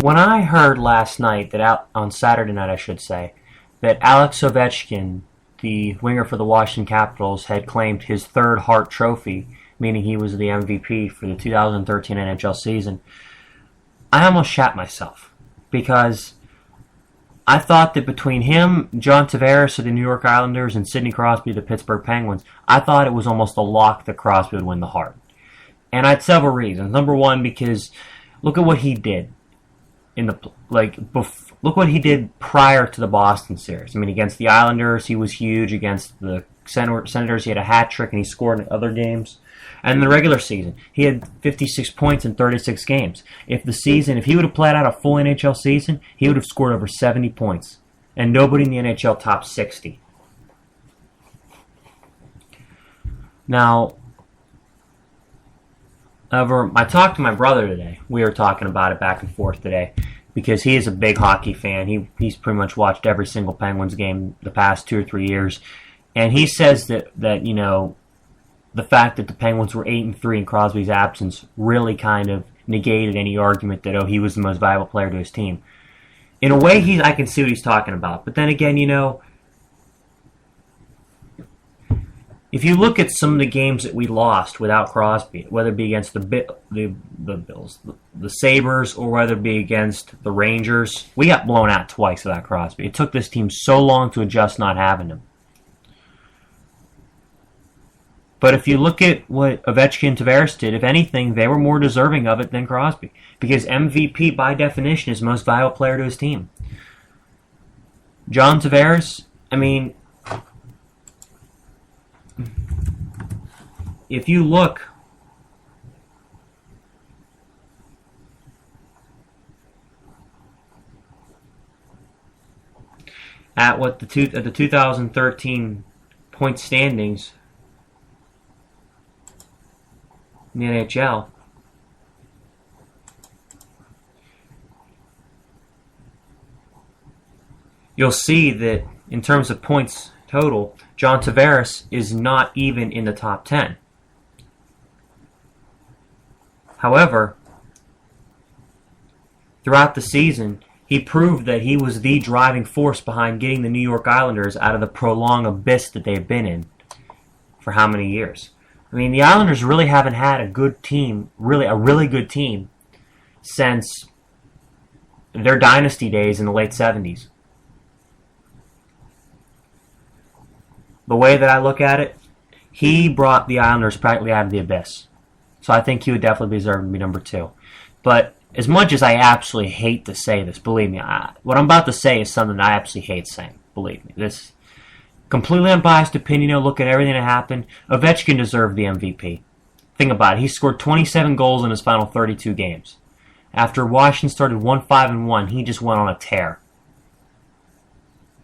When I heard last night on Saturday night, I should say, that Alex Ovechkin, the winger for the Washington Capitals, had claimed his third Hart Trophy, meaning he was the MVP for the 2013 NHL season, I almost shat myself because I thought that between him, John Tavares of the New York Islanders, and Sidney Crosby of the Pittsburgh Penguins, I thought it was almost a lock that Crosby would win the Hart. And I had several reasons. Number one, because look at what he did look what he did prior to the Boston series. I mean, against the Islanders, he was huge. Against the Senators, he had a hat trick, and he scored in other games. And in the regular season, he had 56 points in 36 games. If he would have played out a full NHL season, he would have scored over 70 points. And nobody in the NHL topped 60. Now, however, I talked to my brother today. We were talking about it back and forth today because he is a big hockey fan. He's pretty much watched every single Penguins game the past 2 or 3 years. And he says that the fact that the Penguins were 8-3 in Crosby's absence really kind of negated any argument that, he was the most valuable player to his team. In a way, I can see what he's talking about. But then again, if you look at some of the games that we lost without Crosby, whether it be against the Bills, the Sabres, or whether it be against the Rangers, we got blown out twice without Crosby. It took this team so long to adjust not having him. But if you look at what Ovechkin and Tavares did, if anything, they were more deserving of it than Crosby. Because MVP, by definition, is the most valuable player to his team. John Tavares, I mean, if you look at what the 2013 point standings in the NHL, you'll see that in terms of points total, John Tavares is not even in the top 10. However, throughout the season, he proved that he was the driving force behind getting the New York Islanders out of the prolonged abyss that they've been in for how many years. I mean, the Islanders really haven't had a good team, a really good team, since their dynasty days in the late 70s. The way that I look at it, he brought the Islanders practically out of the abyss. So I think he would definitely deserve to be number 2. But as much as I absolutely hate to say this, believe me, what I'm about to say is something I absolutely hate saying. Believe me, this completely unbiased opinion. Look at everything that happened. Ovechkin deserved the MVP. Think about it. He scored 27 goals in his final 32 games. After Washington started 1-5-1, he just went on a tear.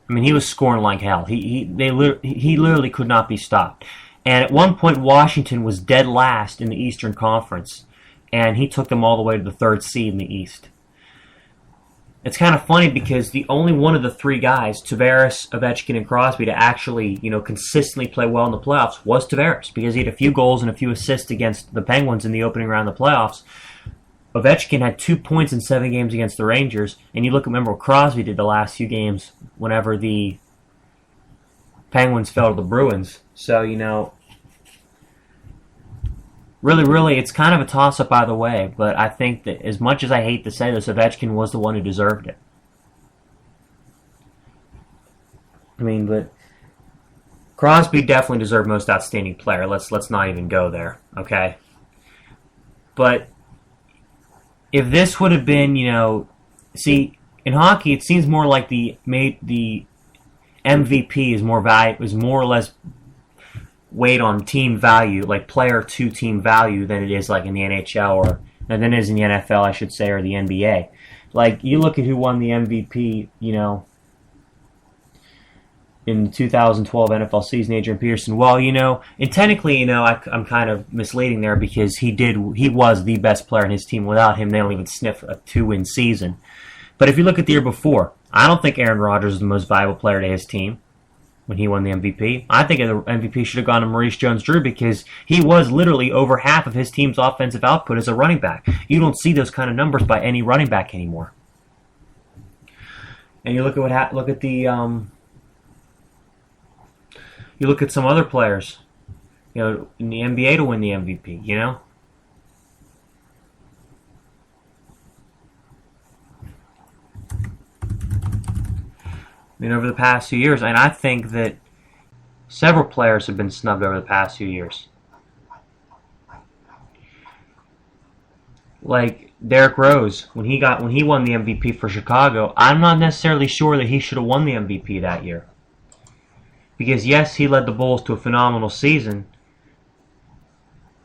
I mean, he was scoring like hell. He literally could not be stopped. And at one point, Washington was dead last in the Eastern Conference, and he took them all the way to the 3rd seed in the East. It's kind of funny because the only one of the 3 guys, Tavares, Ovechkin, and Crosby, to actually, consistently play well in the playoffs was Tavares, because he had a few goals and a few assists against the Penguins in the opening round of the playoffs. Ovechkin had 2 points in 7 games against the Rangers, and remember what Crosby did the last few games whenever the Penguins fell to the Bruins. So, really, it's kind of a toss-up either way, but I think that as much as I hate to say this, Ovechkin was the one who deserved it. I mean, but Crosby definitely deserved most outstanding player. Let's not even go there, okay? But if this would have been, see, in hockey, it seems more like the MVP is more or less weight on team value, like player to team value, than it is like in the NHL than it is in the NFL, I should say, or the NBA. Like, you look at who won the MVP, in the 2012 NFL season, Adrian Peterson. Well, and technically, I'm kind of misleading there because he was the best player in his team. Without him, they don't even sniff a 2-win season. But if you look at the year before, I don't think Aaron Rodgers is the most valuable player to his team when he won the MVP. I think the MVP should have gone to Maurice Jones-Drew because he was literally over half of his team's offensive output as a running back. You don't see those kind of numbers by any running back anymore. And you look at look at the you look at some other players, in the NBA to win the MVP. Over the past few years, and I think that several players have been snubbed over the past few years. Like Derrick Rose, when he won the MVP for Chicago, I'm not necessarily sure that he should have won the MVP that year. Because yes, he led the Bulls to a phenomenal season.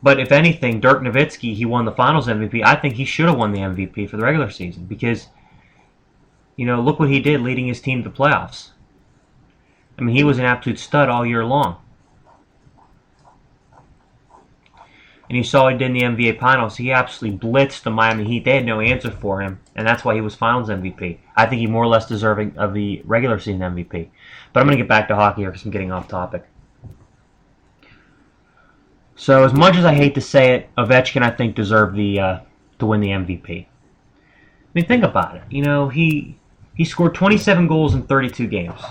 But if anything, Dirk Nowitzki, he won the Finals MVP. I think he should have won the MVP for the regular season because, look what he did leading his team to the playoffs. I mean, he was an absolute stud all year long. And you saw what he did in the NBA Finals. He absolutely blitzed the Miami Heat. They had no answer for him, and that's why he was Finals MVP. I think he's more or less deserving of the regular season MVP. But I'm going to get back to hockey here because I'm getting off topic. So as much as I hate to say it, Ovechkin, I think, deserved to win the MVP. I mean, think about it. He scored 27 goals in 32 games.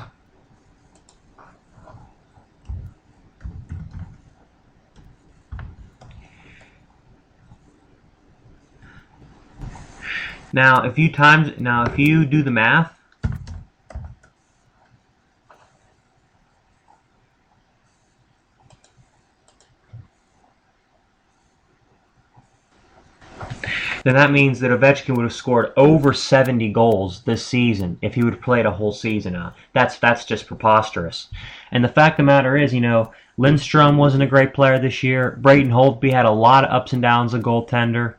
Now, if you do the math, then that means that Ovechkin would have scored over 70 goals this season if he would have played a whole season out. That's just preposterous. And the fact of the matter is, Lindstrom wasn't a great player this year. Braden Holtby had a lot of ups and downs as a goaltender.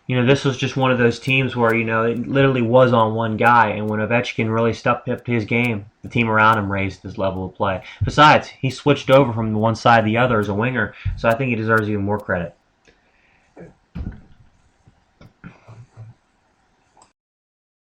This was just one of those teams where, it literally was on one guy, and when Ovechkin really stepped up to his game, the team around him raised his level of play. Besides, he switched over from one side to the other as a winger, so I think he deserves even more credit.